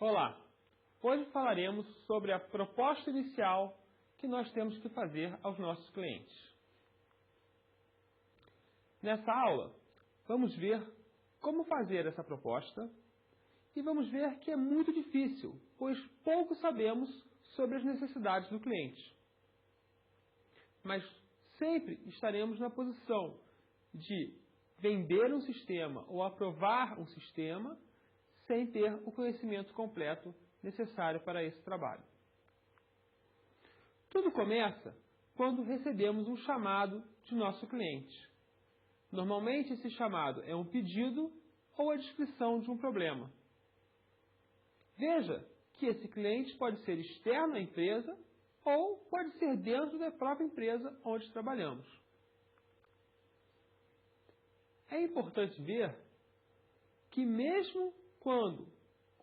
Olá! Hoje falaremos sobre a proposta inicial que nós temos que fazer aos nossos clientes. Nessa aula, vamos ver como fazer essa proposta e vamos ver que é muito difícil, pois pouco sabemos sobre as necessidades do cliente. Mas sempre estaremos na posição de vender um sistema ou aprovar um sistema sem ter o conhecimento completo necessário para esse trabalho. Tudo começa quando recebemos um chamado de nosso cliente. Normalmente esse chamado é um pedido ou a descrição de um problema. Veja que esse cliente pode ser externo à empresa ou pode ser dentro da própria empresa onde trabalhamos. É importante ver que mesmo quando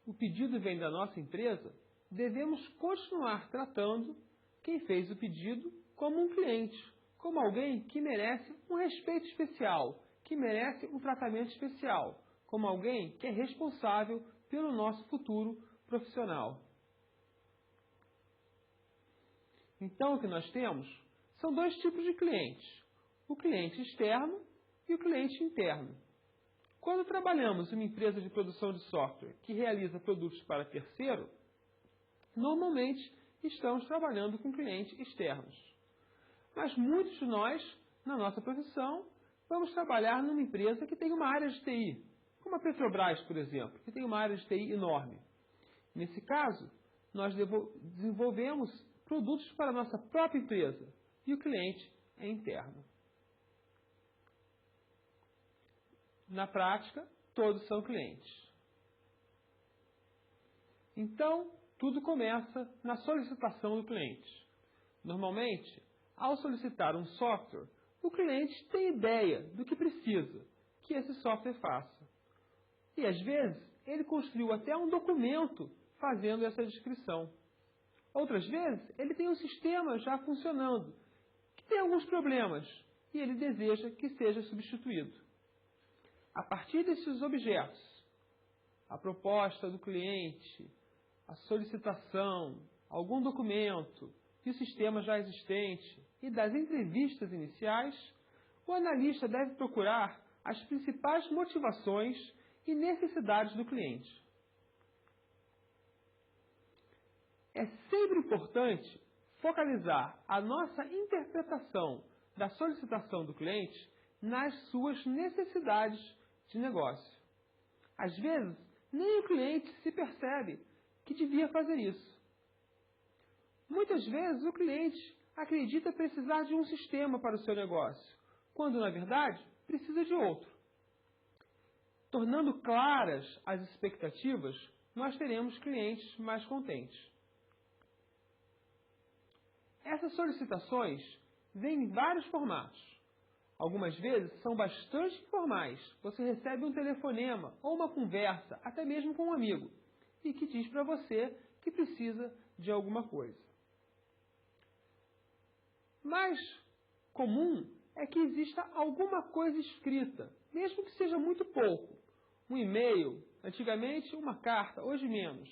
o pedido vem da nossa empresa, devemos continuar tratando quem fez o pedido como um cliente, como alguém que merece um respeito especial, que merece um tratamento especial, como alguém que é responsável pelo nosso futuro profissional. Então, o que nós temos são dois tipos de clientes, o cliente externo e o cliente interno. Quando trabalhamos em uma empresa de produção de software que realiza produtos para terceiro, normalmente estamos trabalhando com clientes externos. Mas muitos de nós, na nossa profissão, vamos trabalhar numa empresa que tem uma área de TI, como a Petrobras, por exemplo, que tem uma área de TI enorme. Nesse caso, nós desenvolvemos produtos para a nossa própria empresa e o cliente é interno. Na prática, todos são clientes. Então, tudo começa na solicitação do cliente. Normalmente, ao solicitar um software, o cliente tem ideia do que precisa que esse software faça. E, às vezes, ele construiu até um documento fazendo essa descrição. Outras vezes, ele tem um sistema já funcionando, que tem alguns problemas, e ele deseja que seja substituído. A partir desses objetos, a proposta do cliente, a solicitação, algum documento e o sistema já existente e das entrevistas iniciais, o analista deve procurar as principais motivações e necessidades do cliente. É sempre importante focalizar a nossa interpretação da solicitação do cliente nas suas necessidades de negócio. Às vezes, nem o cliente se percebe que devia fazer isso. Muitas vezes, o cliente acredita precisar de um sistema para o seu negócio, quando, na verdade, precisa de outro. Tornando claras as expectativas, nós teremos clientes mais contentes. Essas solicitações vêm em vários formatos. Algumas vezes são bastante informais. Você recebe um telefonema ou uma conversa, até mesmo com um amigo, e que diz para você que precisa de alguma coisa. Mais comum é que exista alguma coisa escrita, mesmo que seja muito pouco. Um e-mail, antigamente uma carta, hoje menos.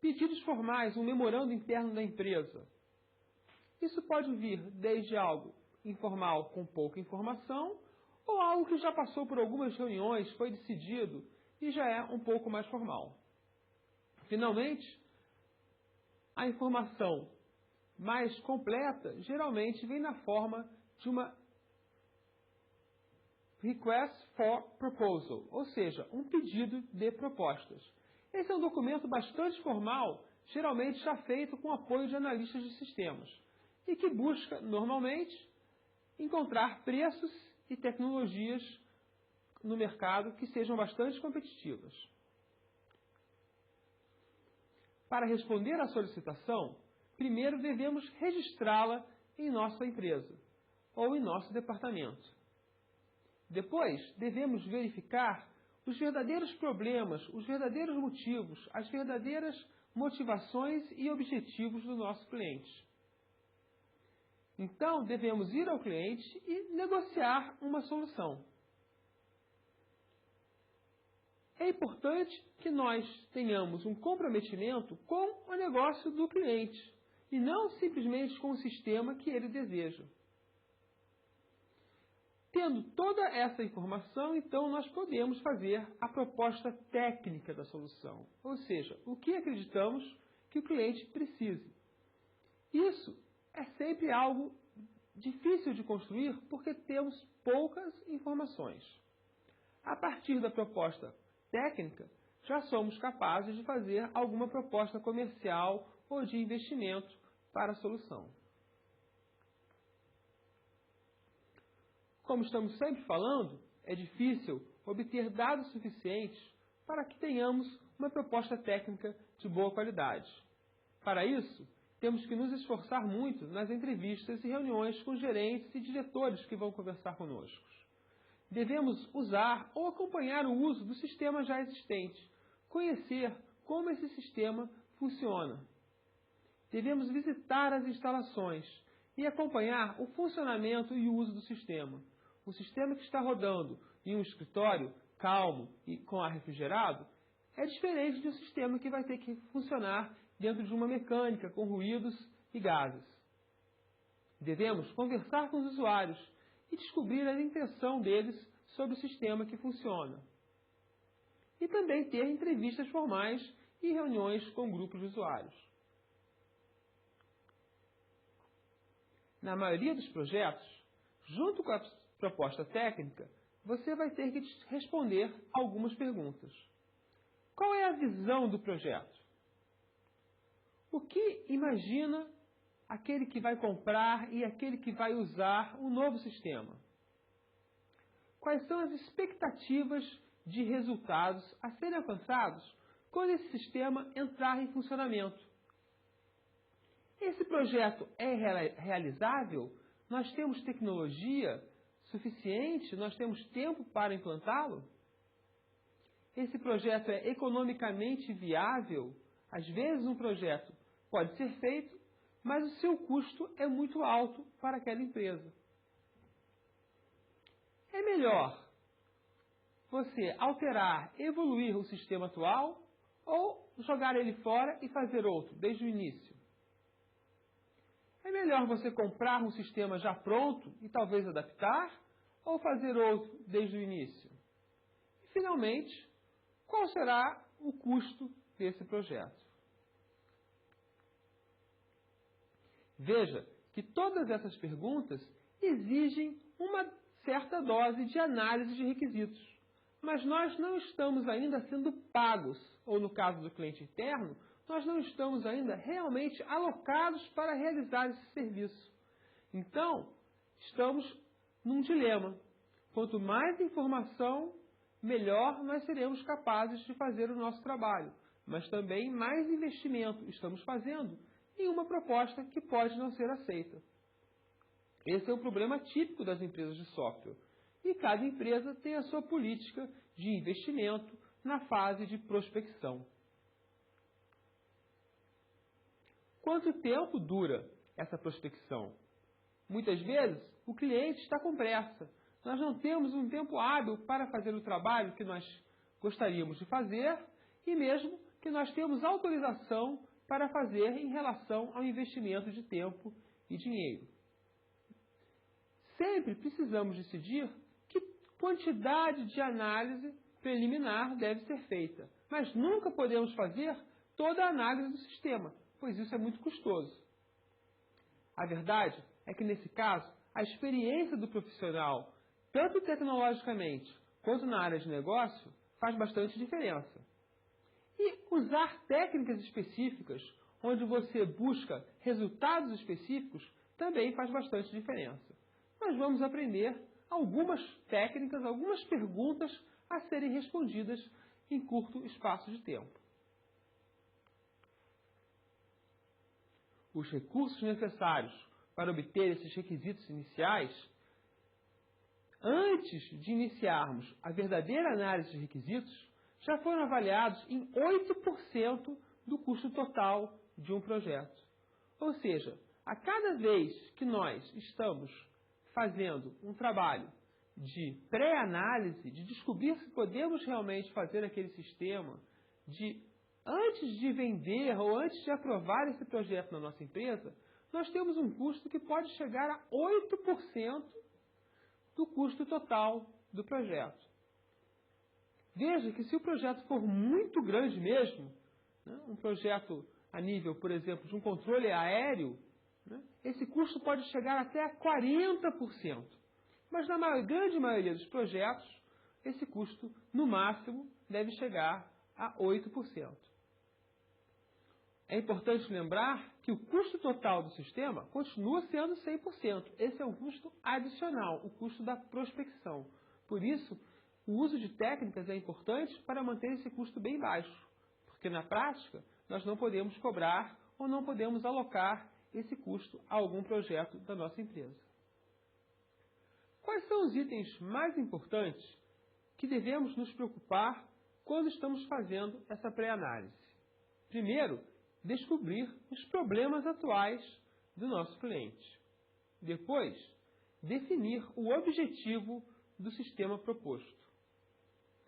Pedidos formais, um memorando interno da empresa. Isso pode vir desde algo informal com pouca informação, ou algo que já passou por algumas reuniões, foi decidido e já é um pouco mais formal. Finalmente, a informação mais completa geralmente vem na forma de uma Request for Proposal, ou seja, um pedido de propostas. Esse é um documento bastante formal, geralmente já feito com apoio de analistas de sistemas, e que busca, normalmente, encontrar preços e tecnologias no mercado que sejam bastante competitivas. Para responder à solicitação, primeiro devemos registrá-la em nossa empresa ou em nosso departamento. Depois, devemos verificar os verdadeiros problemas, os verdadeiros motivos, as verdadeiras motivações e objetivos do nosso cliente. Então, devemos ir ao cliente e negociar uma solução. é importante que nós tenhamos um comprometimento com o negócio do cliente e não simplesmente com o sistema que ele deseja. Tendo toda essa informação, então, nós podemos fazer a proposta técnica da solução, ou seja, o que acreditamos que o cliente precise. Isso é sempre algo difícil de construir porque temos poucas informações. A partir da proposta técnica, já somos capazes de fazer alguma proposta comercial ou de investimento para a solução. Como estamos sempre falando, é difícil obter dados suficientes para que tenhamos uma proposta técnica de boa qualidade. Para isso, temos que nos esforçar muito nas entrevistas e reuniões com gerentes e diretores que vão conversar conosco. Devemos usar ou acompanhar o uso do sistema já existente, conhecer como esse sistema funciona. Devemos visitar as instalações e acompanhar o funcionamento e o uso do sistema. O sistema que está rodando em um escritório calmo e com ar refrigerado é diferente de um sistema que vai ter que funcionar dentro de uma mecânica com ruídos e gases. Devemos conversar com os usuários e descobrir a intenção deles sobre o sistema que funciona. E também ter entrevistas formais e reuniões com grupos de usuários. Na maioria dos projetos, junto com a proposta técnica, você vai ter que responder algumas perguntas. Qual é a visão do projeto? O que imagina aquele que vai comprar e aquele que vai usar o novo sistema? Quais são as expectativas de resultados a serem alcançados quando esse sistema entrar em funcionamento? Esse projeto é realizável? Nós temos tecnologia suficiente? Nós temos tempo para implantá-lo? Esse projeto é economicamente viável? Às vezes um projeto pode ser feito, mas o seu custo é muito alto para aquela empresa. É melhor você alterar, evoluir o sistema atual ou jogar ele fora e fazer outro desde o início? É melhor você comprar um sistema já pronto e talvez adaptar ou fazer outro desde o início? E, finalmente, qual será o custo desse projeto? Veja que todas essas perguntas exigem uma certa dose de análise de requisitos. Mas nós não estamos ainda sendo pagos, ou no caso do cliente interno, nós não estamos ainda realmente alocados para realizar esse serviço. Então, estamos num dilema. Quanto mais informação, melhor nós seremos capazes de fazer o nosso trabalho. Mas também mais investimento estamos fazendo em uma proposta que pode não ser aceita. Esse é o problema típico das empresas de software. E cada empresa tem a sua política de investimento na fase de prospecção. Quanto tempo dura essa prospecção? Muitas vezes, o cliente está com pressa. Nós não temos um tempo hábil para fazer o trabalho que nós gostaríamos de fazer e mesmo que nós temos autorização para fazer em relação ao investimento de tempo e dinheiro. Sempre precisamos decidir que quantidade de análise preliminar deve ser feita, mas nunca podemos fazer toda a análise do sistema, pois isso é muito custoso. A verdade é que, nesse caso, a experiência do profissional, tanto tecnologicamente quanto na área de negócio, faz bastante diferença. E usar técnicas específicas, onde você busca resultados específicos, também faz bastante diferença. Nós vamos aprender algumas técnicas, algumas perguntas a serem respondidas em curto espaço de tempo. Os recursos necessários para obter esses requisitos iniciais, antes de iniciarmos a verdadeira análise de requisitos, já foram avaliados em 8% do custo total de um projeto. Ou seja, a cada vez que nós estamos fazendo um trabalho de pré-análise, de descobrir se podemos realmente fazer aquele sistema, de antes de vender ou antes de aprovar esse projeto na nossa empresa, nós temos um custo que pode chegar a 8% do custo total do projeto. Veja que se o projeto for muito grande mesmo, né, um projeto a nível, por exemplo, de um controle aéreo, né, esse custo pode chegar até a 40%. Mas na grande maioria dos projetos, esse custo, no máximo, deve chegar a 8%. É importante lembrar que o custo total do sistema continua sendo 100%. Esse é um custo adicional, o custo da prospecção. Por isso, o uso de técnicas é importante para manter esse custo bem baixo, porque na prática nós não podemos cobrar ou não podemos alocar esse custo a algum projeto da nossa empresa. Quais são os itens mais importantes que devemos nos preocupar quando estamos fazendo essa pré-análise? Primeiro, descobrir os problemas atuais do nosso cliente. Depois, definir o objetivo do sistema proposto.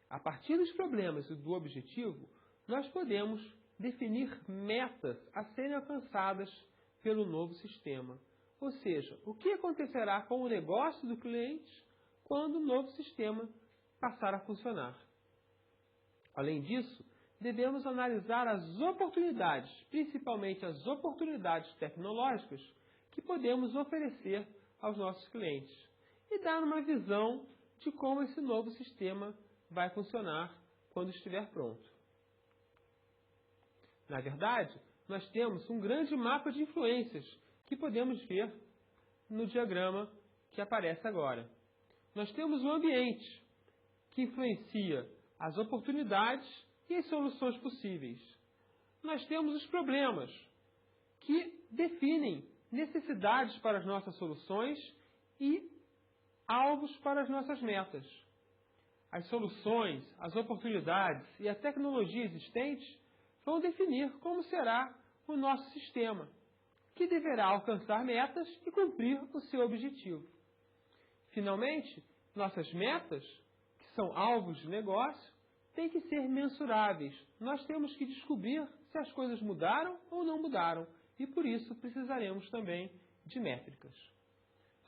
A partir dos problemas e do objetivo, nós podemos definir metas a serem alcançadas pelo novo sistema. Ou seja, o que acontecerá com o negócio do cliente quando o novo sistema passar a funcionar. Além disso, devemos analisar as oportunidades, principalmente as oportunidades tecnológicas, que podemos oferecer aos nossos clientes e dar uma visão de como esse novo sistema vai funcionar quando estiver pronto. Na verdade, nós temos um grande mapa de influências que podemos ver no diagrama que aparece agora. Nós temos o ambiente, que influencia as oportunidades e as soluções possíveis. Nós temos os problemas, que definem necessidades para as nossas soluções e alvos para as nossas metas. As soluções, as oportunidades e a tecnologia existente vão definir como será o nosso sistema, que deverá alcançar metas e cumprir o seu objetivo. Finalmente, nossas metas, que são alvos de negócio, têm que ser mensuráveis. Nós temos que descobrir se as coisas mudaram ou não mudaram e, por isso, precisaremos também de métricas.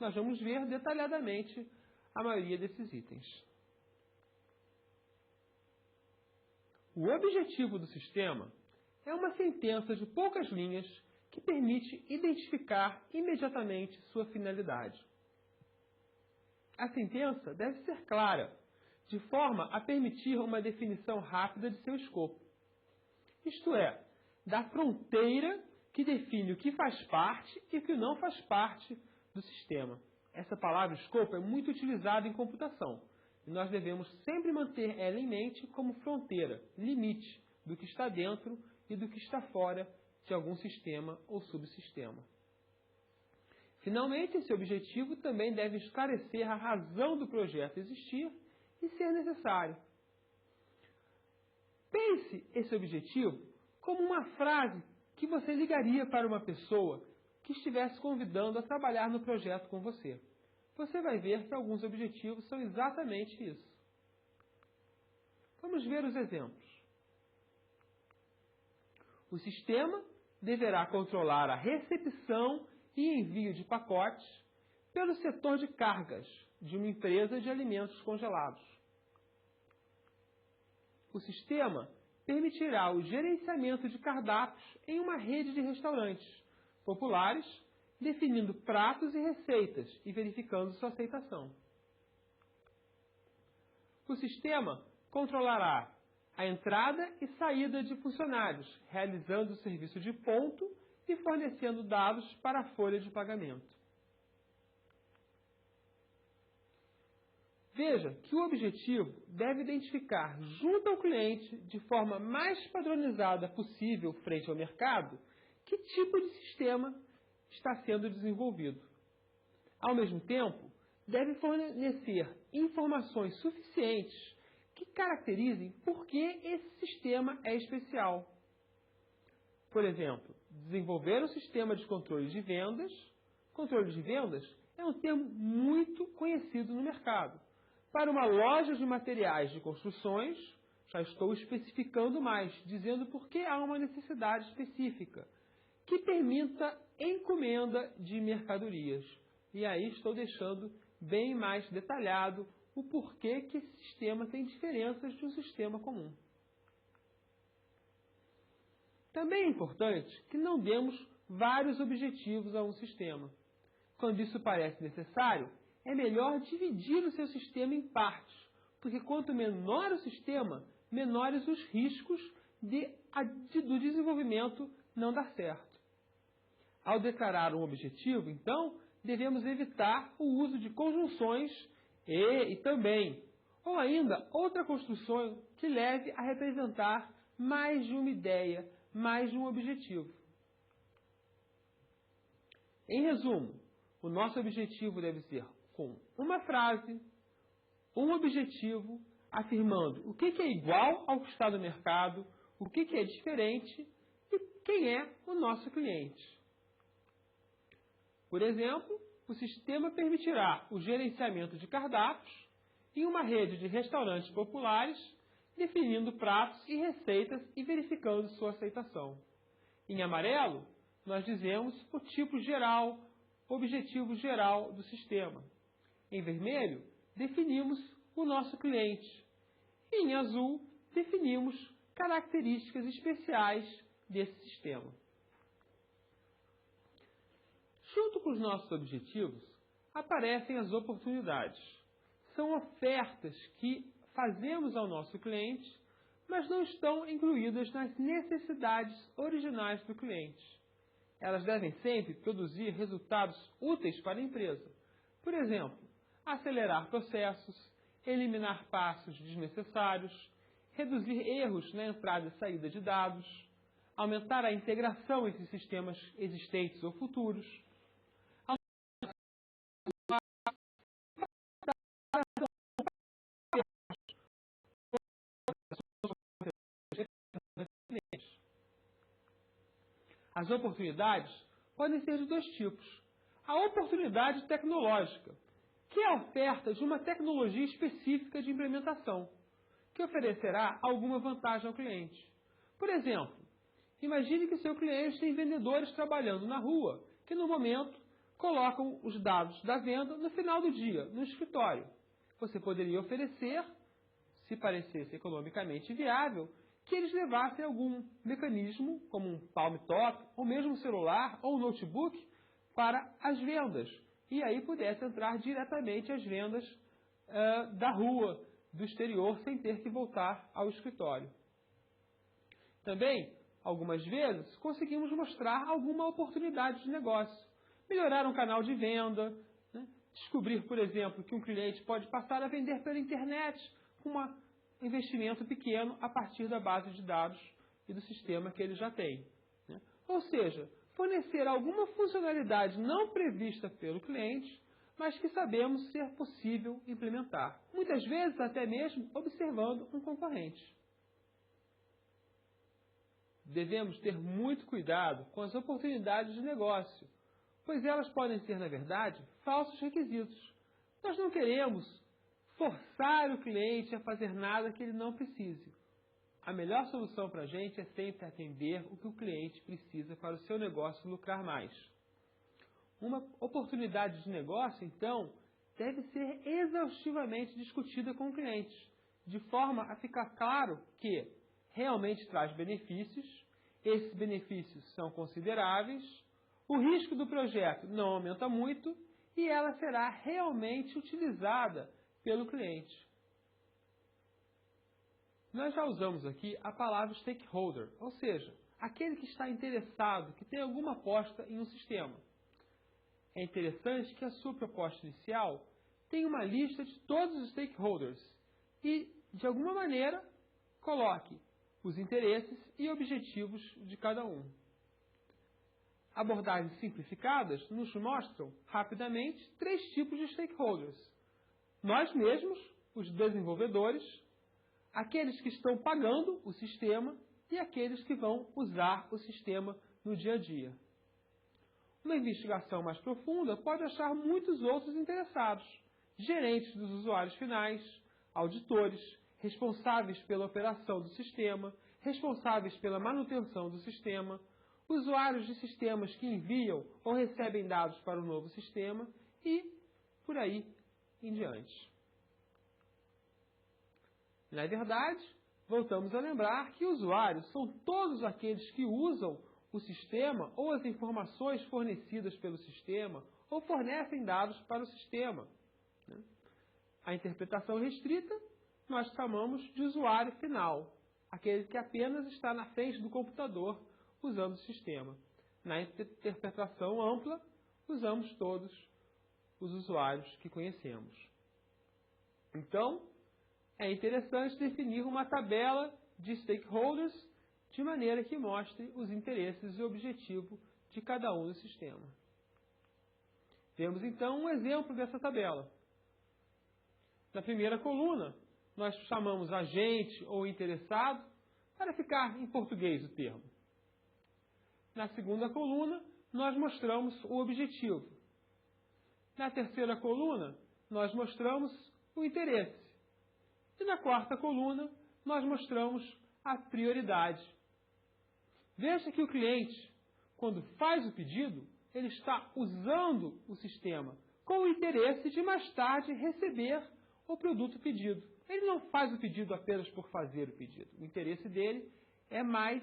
Nós vamos ver detalhadamente a maioria desses itens. O objetivo do sistema é uma sentença de poucas linhas que permite identificar imediatamente sua finalidade. A sentença deve ser clara, de forma a permitir uma definição rápida de seu escopo. Isto é, da fronteira que define o que faz parte e o que não faz parte do sistema. Essa palavra escopo é muito utilizada em computação e nós devemos sempre manter ela em mente como fronteira, limite do que está dentro e do que está fora de algum sistema ou subsistema. Finalmente, esse objetivo também deve esclarecer a razão do projeto existir e ser necessário. Pense esse objetivo como uma frase que você ligaria para uma pessoa que estivesse convidando a trabalhar no projeto com você. Você vai ver que alguns objetivos são exatamente isso. Vamos ver os exemplos. O sistema deverá controlar a recepção e envio de pacotes pelo setor de cargas de uma empresa de alimentos congelados. O sistema permitirá o gerenciamento de cardápios em uma rede de restaurantes populares, definindo pratos e receitas e verificando sua aceitação. O sistema controlará a entrada e saída de funcionários, realizando o serviço de ponto e fornecendo dados para a folha de pagamento. Veja que o objetivo deve identificar junto ao cliente, de forma mais padronizada possível frente ao mercado, que tipo de sistema está sendo desenvolvido. Ao mesmo tempo, deve fornecer informações suficientes que caracterizem por que esse sistema é especial. Por exemplo, desenvolver um sistema de controle de vendas. Controle de vendas é um termo muito conhecido no mercado. Para uma loja de materiais de construções, já estou especificando mais, dizendo por que há uma necessidade específica, que permita encomenda de mercadorias. E aí estou deixando bem mais detalhado o porquê que esse sistema tem diferenças de um sistema comum. Também é importante que não demos vários objetivos a um sistema. Quando isso parece necessário, é melhor dividir o seu sistema em partes, porque quanto menor o sistema, menores os riscos do desenvolvimento não dar certo. Ao declarar um objetivo, então, devemos evitar o uso de conjunções e também, ou ainda outra construção que leve a representar mais de uma ideia, mais de um objetivo. Em resumo, o nosso objetivo deve ser com uma frase, um objetivo, afirmando o que é igual ao que está no mercado, o que é diferente e quem é o nosso cliente. Por exemplo, o sistema permitirá o gerenciamento de cardápios em uma rede de restaurantes populares, definindo pratos e receitas e verificando sua aceitação. Em amarelo, nós dizemos o tipo geral, objetivo geral do sistema. Em vermelho, definimos o nosso cliente. E em azul, definimos características especiais desse sistema. Junto com os nossos objetivos, aparecem as oportunidades. São ofertas que fazemos ao nosso cliente, mas não estão incluídas nas necessidades originais do cliente. Elas devem sempre produzir resultados úteis para a empresa. Por exemplo, acelerar processos, eliminar passos desnecessários, reduzir erros na entrada e saída de dados, aumentar a integração entre sistemas existentes ou futuros, As oportunidades podem ser de dois tipos. A oportunidade tecnológica, que é a oferta de uma tecnologia específica de implementação, que oferecerá alguma vantagem ao cliente. Por exemplo, imagine que seu cliente tem vendedores trabalhando na rua, que no momento colocam os dados da venda no final do dia, no escritório. Você poderia oferecer, se parecesse economicamente viável, que eles levassem algum mecanismo, como um palm top, ou mesmo um celular ou um notebook, para as vendas. E aí pudesse entrar diretamente as vendas da rua, do exterior, sem ter que voltar ao escritório. Também, algumas vezes, conseguimos mostrar alguma oportunidade de negócio. Melhorar um canal de venda, né? Descobrir, por exemplo, que um cliente pode passar a vender pela internet com um investimento pequeno a partir da base de dados e do sistema que ele já tem, né? Ou seja, fornecer alguma funcionalidade não prevista pelo cliente, mas que sabemos ser possível implementar. Muitas vezes até mesmo observando um concorrente. Devemos ter muito cuidado com as oportunidades de negócio, pois elas podem ser, na verdade, falsos requisitos. Nós não queremos forçar o cliente a fazer nada que ele não precise. A melhor solução para a gente é sempre atender o que o cliente precisa para o seu negócio lucrar mais. Uma oportunidade de negócio, então, deve ser exaustivamente discutida com o cliente, de forma a ficar claro que realmente traz benefícios, esses benefícios são consideráveis, o risco do projeto não aumenta muito e ela será realmente utilizada pelo cliente. Nós já usamos aqui a palavra stakeholder, ou seja, aquele que está interessado, que tem alguma aposta em um sistema. É interessante que a sua proposta inicial tenha uma lista de todos os stakeholders e, de alguma maneira, coloque os interesses e objetivos de cada um. Abordagens simplificadas nos mostram, rapidamente, 3 tipos de stakeholders. Nós mesmos, os desenvolvedores, aqueles que estão pagando o sistema e aqueles que vão usar o sistema no dia a dia. Uma investigação mais profunda pode achar muitos outros interessados, gerentes dos usuários finais, auditores, responsáveis pela operação do sistema, responsáveis pela manutenção do sistema, usuários de sistemas que enviam ou recebem dados para o novo sistema e por aí em diante. Na verdade, voltamos a lembrar que usuários são todos aqueles que usam o sistema ou as informações fornecidas pelo sistema ou fornecem dados para o sistema. A interpretação restrita nós chamamos de usuário final, aquele que apenas está na frente do computador usando o sistema. Na interpretação ampla, usamos todos os usuários que conhecemos. Então, é interessante definir uma tabela de stakeholders de maneira que mostre os interesses e objetivo de cada um do sistema. Temos então um exemplo dessa tabela. Na primeira coluna, nós chamamos agente ou interessado, para ficar em português o termo. Na segunda coluna, nós mostramos o objetivo. Na terceira coluna, nós mostramos o interesse. E na quarta coluna, nós mostramos a prioridade. Veja que o cliente, quando faz o pedido, ele está usando o sistema com o interesse de mais tarde receber o produto pedido. Ele não faz o pedido apenas por fazer o pedido. O interesse dele é mais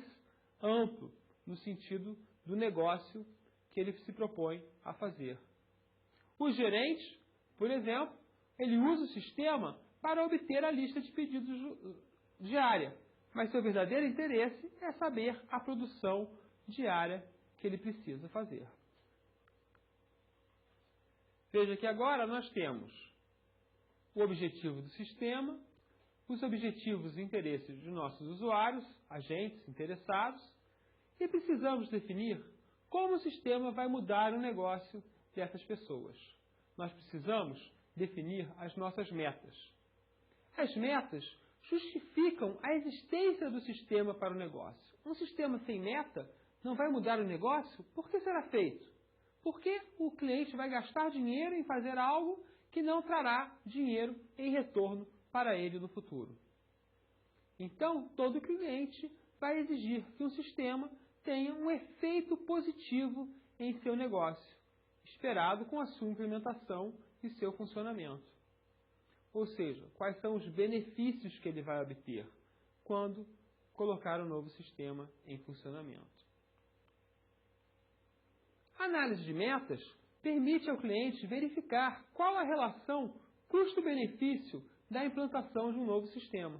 amplo, no sentido do negócio que ele se propõe a fazer. O gerente, por exemplo, ele usa o sistema para obter a lista de pedidos diária, mas seu verdadeiro interesse é saber a produção diária que ele precisa fazer. Veja que agora nós temos o objetivo do sistema, os objetivos e interesses de nossos usuários, agentes, interessados, e precisamos definir como o sistema vai mudar o negócio dessas pessoas. Nós precisamos definir as nossas metas. As metas justificam a existência do sistema para o negócio. Um sistema sem meta não vai mudar o negócio? Por que será feito? Porque o cliente vai gastar dinheiro em fazer algo que não trará dinheiro em retorno para ele no futuro. Então, todo cliente vai exigir que um sistema tenha um efeito positivo em seu negócio, esperado com a sua implementação e seu funcionamento. Ou seja, quais são os benefícios que ele vai obter quando colocar o novo sistema em funcionamento. A análise de metas permite ao cliente verificar qual a relação custo-benefício da implantação de um novo sistema.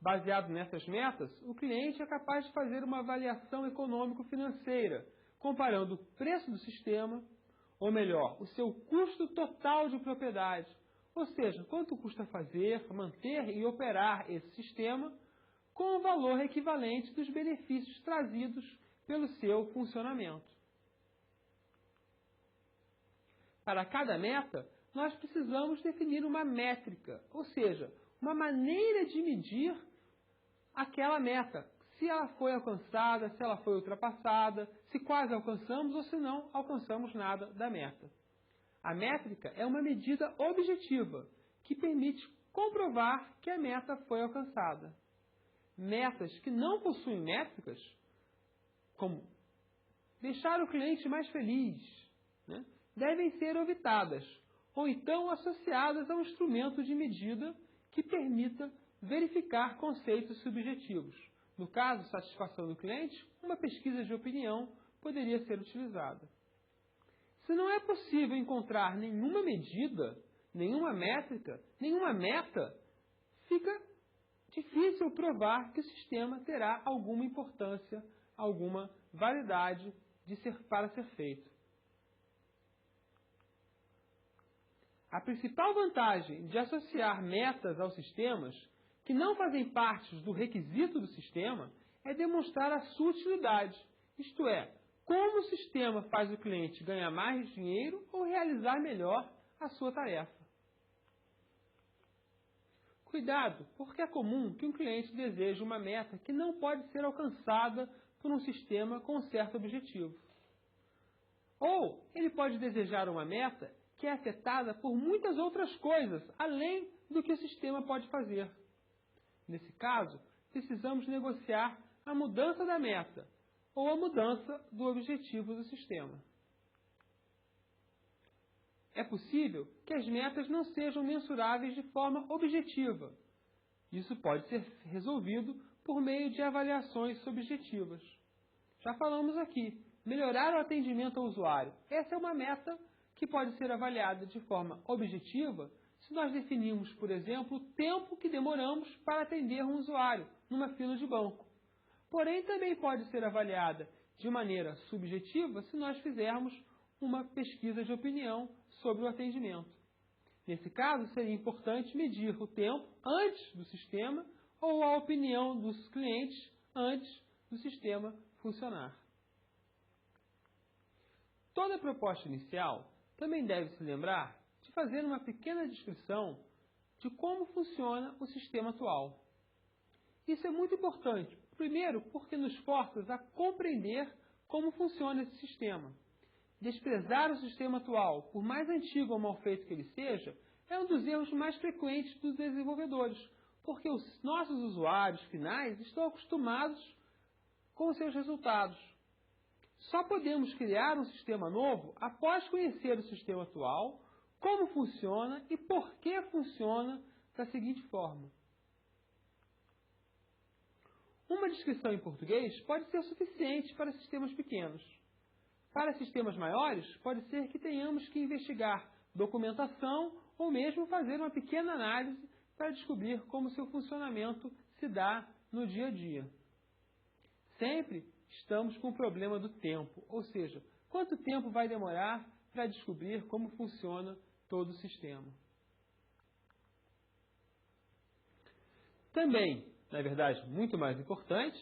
Baseado nessas metas, o cliente é capaz de fazer uma avaliação econômico-financeira, comparando o preço do sistema, ou melhor, o seu custo total de propriedade, ou seja, quanto custa fazer, manter e operar esse sistema, com o valor equivalente dos benefícios trazidos pelo seu funcionamento. Para cada meta, nós precisamos definir uma métrica, ou seja, uma maneira de medir aquela meta, se ela foi alcançada, se ela foi ultrapassada, se quase alcançamos ou se não alcançamos nada da meta. A métrica é uma medida objetiva que permite comprovar que a meta foi alcançada. Metas que não possuem métricas, como deixar o cliente mais feliz, devem ser evitadas, ou então associadas a um instrumento de medida que permita verificar conceitos subjetivos. No caso, satisfação do cliente, uma pesquisa de opinião poderia ser utilizada. Se não é possível encontrar nenhuma medida, nenhuma métrica, nenhuma meta, fica difícil provar que o sistema terá alguma importância, alguma validade para ser feito. A principal vantagem de associar metas aos sistemas que não fazem parte do requisito do sistema é demonstrar a sua utilidade, isto é, como o sistema faz o cliente ganhar mais dinheiro ou realizar melhor a sua tarefa. Cuidado, porque é comum que um cliente deseje uma meta que não pode ser alcançada por um sistema com um certo objetivo. Ou ele pode desejar uma meta que é afetada por muitas outras coisas, além do que o sistema pode fazer. Nesse caso, precisamos negociar a mudança da meta ou a mudança do objetivo do sistema. É possível que as metas não sejam mensuráveis de forma objetiva. Isso pode ser resolvido por meio de avaliações subjetivas. Já falamos aqui, melhorar o atendimento ao usuário. Essa é uma meta que pode ser avaliada de forma objetiva se nós definirmos, por exemplo, o tempo que demoramos para atender um usuário numa fila de banco. Porém, também pode ser avaliada de maneira subjetiva se nós fizermos uma pesquisa de opinião sobre o atendimento. Nesse caso, seria importante medir o tempo antes do sistema ou a opinião dos clientes antes do sistema funcionar. Toda proposta inicial também deve se lembrar de fazer uma pequena descrição de como funciona o sistema atual. Isso é muito importante, primeiro porque nos força a compreender como funciona esse sistema. Desprezar o sistema atual, por mais antigo ou mal feito que ele seja, é um dos erros mais frequentes dos desenvolvedores, porque os nossos usuários finais estão acostumados com os seus resultados. Só podemos criar um sistema novo após conhecer o sistema atual, como funciona e por que funciona da seguinte forma. Uma descrição em português pode ser suficiente para sistemas pequenos. Para sistemas maiores, pode ser que tenhamos que investigar documentação ou mesmo fazer uma pequena análise para descobrir como seu funcionamento se dá no dia a dia. Sempre estamos com o problema do tempo, ou seja, quanto tempo vai demorar para descobrir como funciona todo o sistema. Também, na verdade, muito mais importante,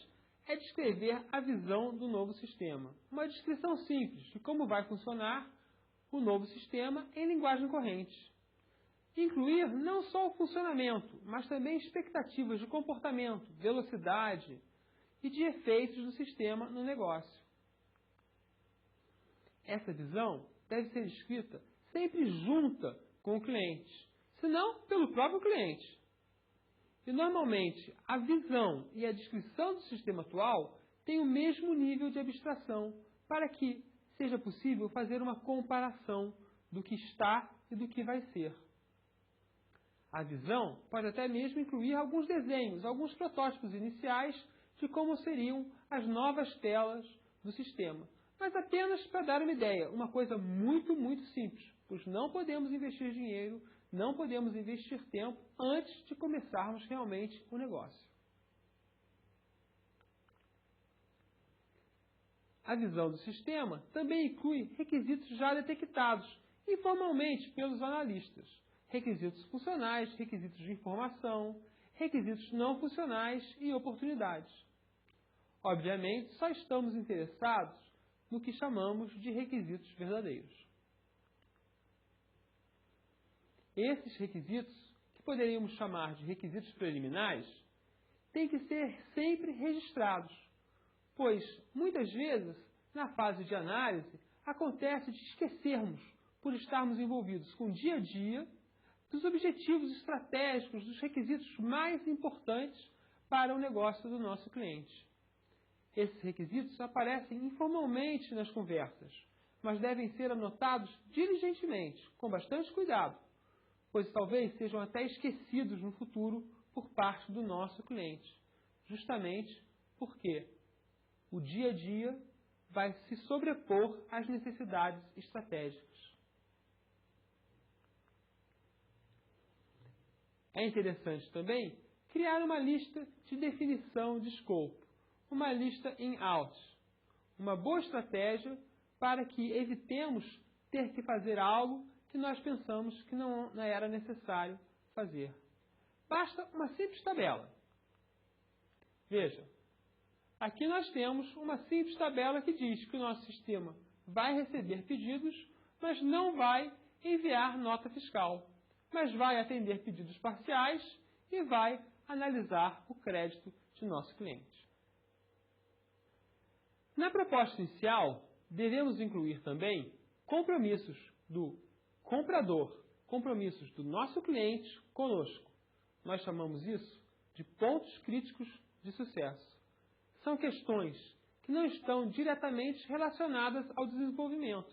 é descrever a visão do novo sistema. Uma descrição simples de como vai funcionar o novo sistema em linguagem corrente. Incluir não só o funcionamento, mas também expectativas de comportamento, velocidade e de efeitos do sistema no negócio. Essa visão deve ser escrita sempre junta com o cliente, se não pelo próprio cliente. E normalmente a visão e a descrição do sistema atual têm o mesmo nível de abstração para que seja possível fazer uma comparação do que está e do que vai ser. A visão pode até mesmo incluir alguns desenhos, alguns protótipos iniciais de como seriam as novas telas do sistema. Mas apenas para dar uma ideia, uma coisa muito, muito simples, pois não podemos investir dinheiro, não podemos investir tempo antes de começarmos realmente o negócio. A visão do sistema também inclui requisitos já detectados informalmente pelos analistas. Requisitos funcionais, requisitos de informação, requisitos não funcionais e oportunidades. Obviamente, só estamos interessados no que chamamos de requisitos verdadeiros. Esses requisitos, que poderíamos chamar de requisitos preliminares, têm que ser sempre registrados, pois, muitas vezes, na fase de análise, acontece de esquecermos, por estarmos envolvidos com o dia a dia, dos objetivos estratégicos, dos requisitos mais importantes para o negócio do nosso cliente. Esses requisitos aparecem informalmente nas conversas, mas devem ser anotados diligentemente, com bastante cuidado, pois talvez sejam até esquecidos no futuro por parte do nosso cliente, justamente porque o dia a dia vai se sobrepor às necessidades estratégicas. É interessante também criar uma lista de definição de escopo, uma lista in-out, uma boa estratégia para que evitemos ter que fazer algo que nós pensamos que não era necessário fazer. Basta uma simples tabela. Veja, aqui nós temos uma simples tabela que diz que o nosso sistema vai receber pedidos, mas não vai enviar nota fiscal, mas vai atender pedidos parciais e vai analisar o crédito de nosso cliente. Na proposta inicial, devemos incluir também compromissos do comprador, compromissos do nosso cliente conosco. Nós chamamos isso de pontos críticos de sucesso. São questões que não estão diretamente relacionadas ao desenvolvimento,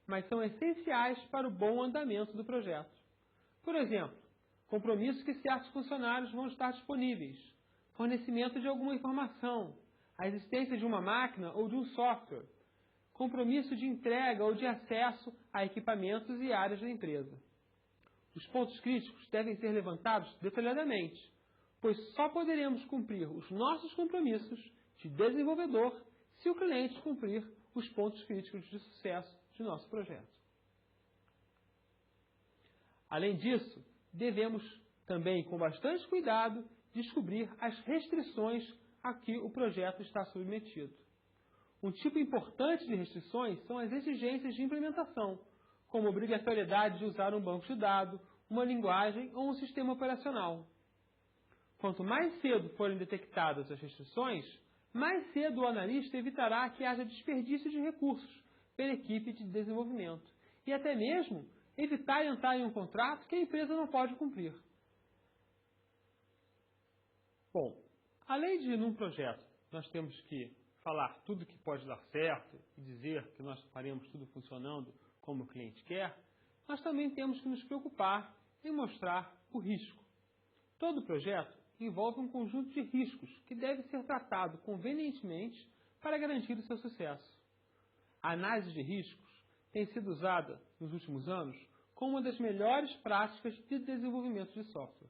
mas são essenciais para o bom andamento do projeto. Por exemplo, compromisso que certos funcionários vão estar disponíveis, fornecimento de alguma informação, a existência de uma máquina ou de um software, compromisso de entrega ou de acesso a equipamentos e áreas da empresa. Os pontos críticos devem ser levantados detalhadamente, pois só poderemos cumprir os nossos compromissos de desenvolvedor se o cliente cumprir os pontos críticos de sucesso de nosso projeto. Além disso, devemos também, com bastante cuidado, descobrir as restrições a que o projeto está submetido. Um tipo importante de restrições são as exigências de implementação, como obrigatoriedade de usar um banco de dados, uma linguagem ou um sistema operacional. Quanto mais cedo forem detectadas as restrições, mais cedo o analista evitará que haja desperdício de recursos pela equipe de desenvolvimento e até mesmo evitar entrar em um contrato que a empresa não pode cumprir. Bom, além de, num projeto, nós temos que falar tudo que pode dar certo e dizer que nós faremos tudo funcionando como o cliente quer, nós também temos que nos preocupar em mostrar o risco. Todo projeto envolve um conjunto de riscos que deve ser tratado convenientemente para garantir o seu sucesso. A análise de riscos tem sido usada nos últimos anos como uma das melhores práticas de desenvolvimento de software.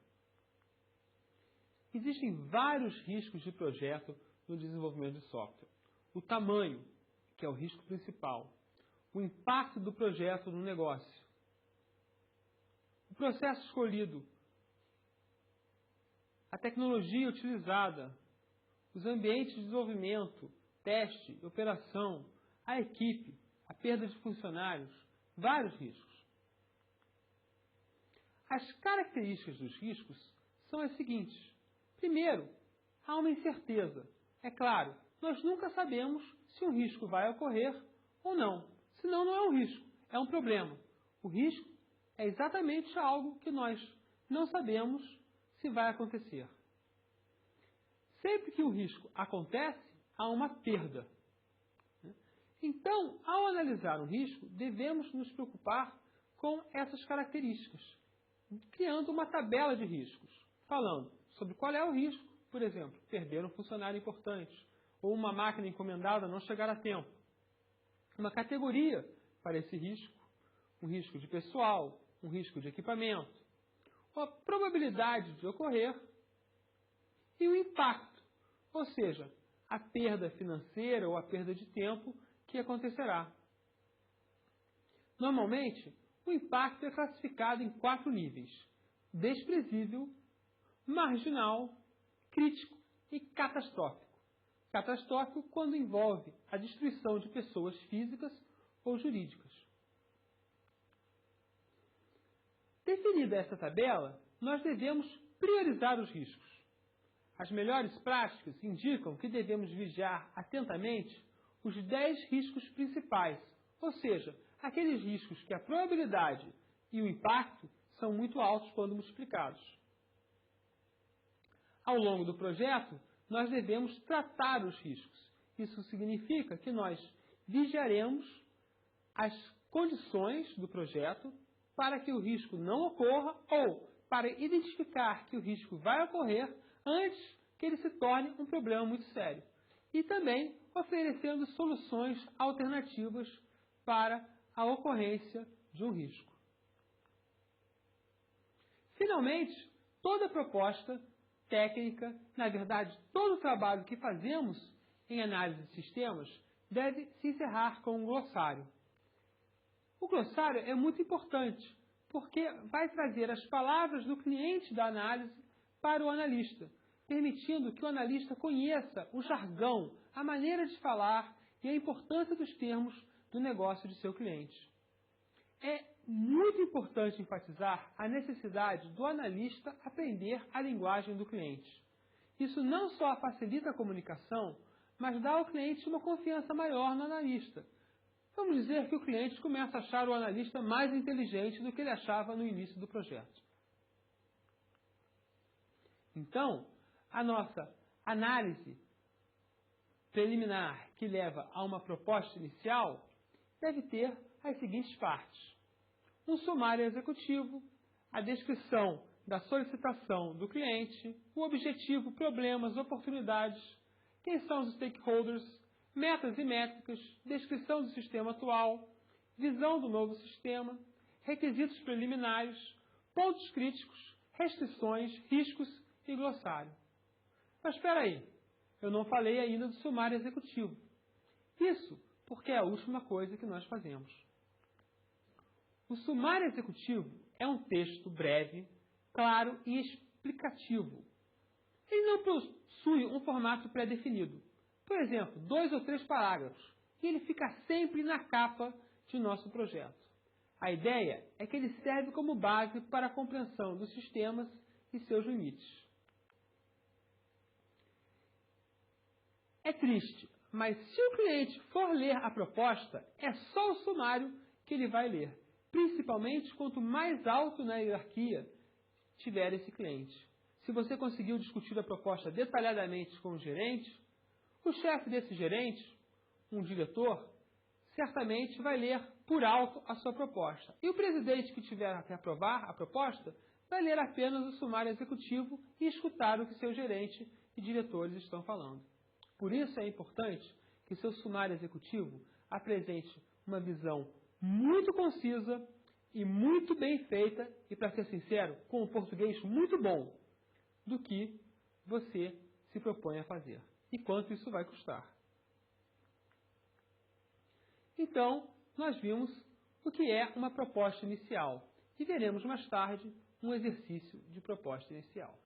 Existem vários riscos de projeto no desenvolvimento de software. O tamanho, que é o risco principal. O impacto do projeto no negócio. O processo escolhido. A tecnologia utilizada. Os ambientes de desenvolvimento, teste, operação, a equipe, a perda de funcionários. Vários riscos. As características dos riscos são as seguintes. Primeiro, há uma incerteza. É claro, nós nunca sabemos se um risco vai ocorrer ou não. Senão não é um risco, é um problema. O risco é exatamente algo que nós não sabemos se vai acontecer. Sempre que o risco acontece, há uma perda. Então, ao analisar um risco, devemos nos preocupar com essas características, criando uma tabela de riscos, falando sobre qual é o risco, por exemplo, perder um funcionário importante, ou uma máquina encomendada não chegar a tempo. Uma categoria para esse risco, um risco de pessoal, um risco de equipamento, a probabilidade de ocorrer e o impacto, ou seja, a perda financeira ou a perda de tempo que acontecerá. Normalmente, o impacto é classificado em 4 níveis: desprezível, marginal, crítico e catastrófico. Catastrófico quando envolve a destruição de pessoas físicas ou jurídicas. Definida essa tabela, nós devemos priorizar os riscos. As melhores práticas indicam que devemos vigiar atentamente os 10 riscos principais, ou seja, aqueles riscos que a probabilidade e o impacto são muito altos quando multiplicados. Ao longo do projeto, nós devemos tratar os riscos. Isso significa que nós vigiaremos as condições do projeto para que o risco não ocorra ou para identificar que o risco vai ocorrer antes que ele se torne um problema muito sério. E também oferecendo soluções alternativas para a ocorrência de um risco. Finalmente, toda proposta técnica, na verdade, todo o trabalho que fazemos em análise de sistemas deve se encerrar com um glossário. O glossário é muito importante, porque vai trazer as palavras do cliente da análise para o analista, permitindo que o analista conheça o jargão, a maneira de falar e a importância dos termos do negócio de seu cliente. É muito importante enfatizar a necessidade do analista aprender a linguagem do cliente. Isso não só facilita a comunicação, mas dá ao cliente uma confiança maior no analista, Vamos dizer que o cliente começa a achar o analista mais inteligente do que ele achava no início do projeto. Então, a nossa análise preliminar que leva a uma proposta inicial deve ter as seguintes partes: um sumário executivo, a descrição da solicitação do cliente, o objetivo, problemas, oportunidades, quem são os stakeholders, metas e métricas, descrição do sistema atual, visão do novo sistema, requisitos preliminares, pontos críticos, restrições, riscos e glossário. Mas espera aí, eu não falei ainda do sumário executivo. Isso porque é a última coisa que nós fazemos. O sumário executivo é um texto breve, claro e explicativo. Ele não possui um formato pré-definido. Por exemplo, 2 ou 3 parágrafos. E ele fica sempre na capa de nosso projeto. A ideia é que ele serve como base para a compreensão dos sistemas e seus limites. É triste, mas se o cliente for ler a proposta, é só o sumário que ele vai ler, principalmente quanto mais alto na hierarquia tiver esse cliente. Se você conseguiu discutir a proposta detalhadamente com o gerente, o chefe desse gerente, um diretor, certamente vai ler por alto a sua proposta. E o presidente que tiver que aprovar a proposta vai ler apenas o sumário executivo e escutar o que seu gerente e diretores estão falando. Por isso é importante que seu sumário executivo apresente uma visão muito concisa e muito bem feita, e, para ser sincero, com um português muito bom, do que você se propõe a fazer e quanto isso vai custar. Então, nós vimos o que é uma proposta inicial e veremos mais tarde um exercício de proposta inicial.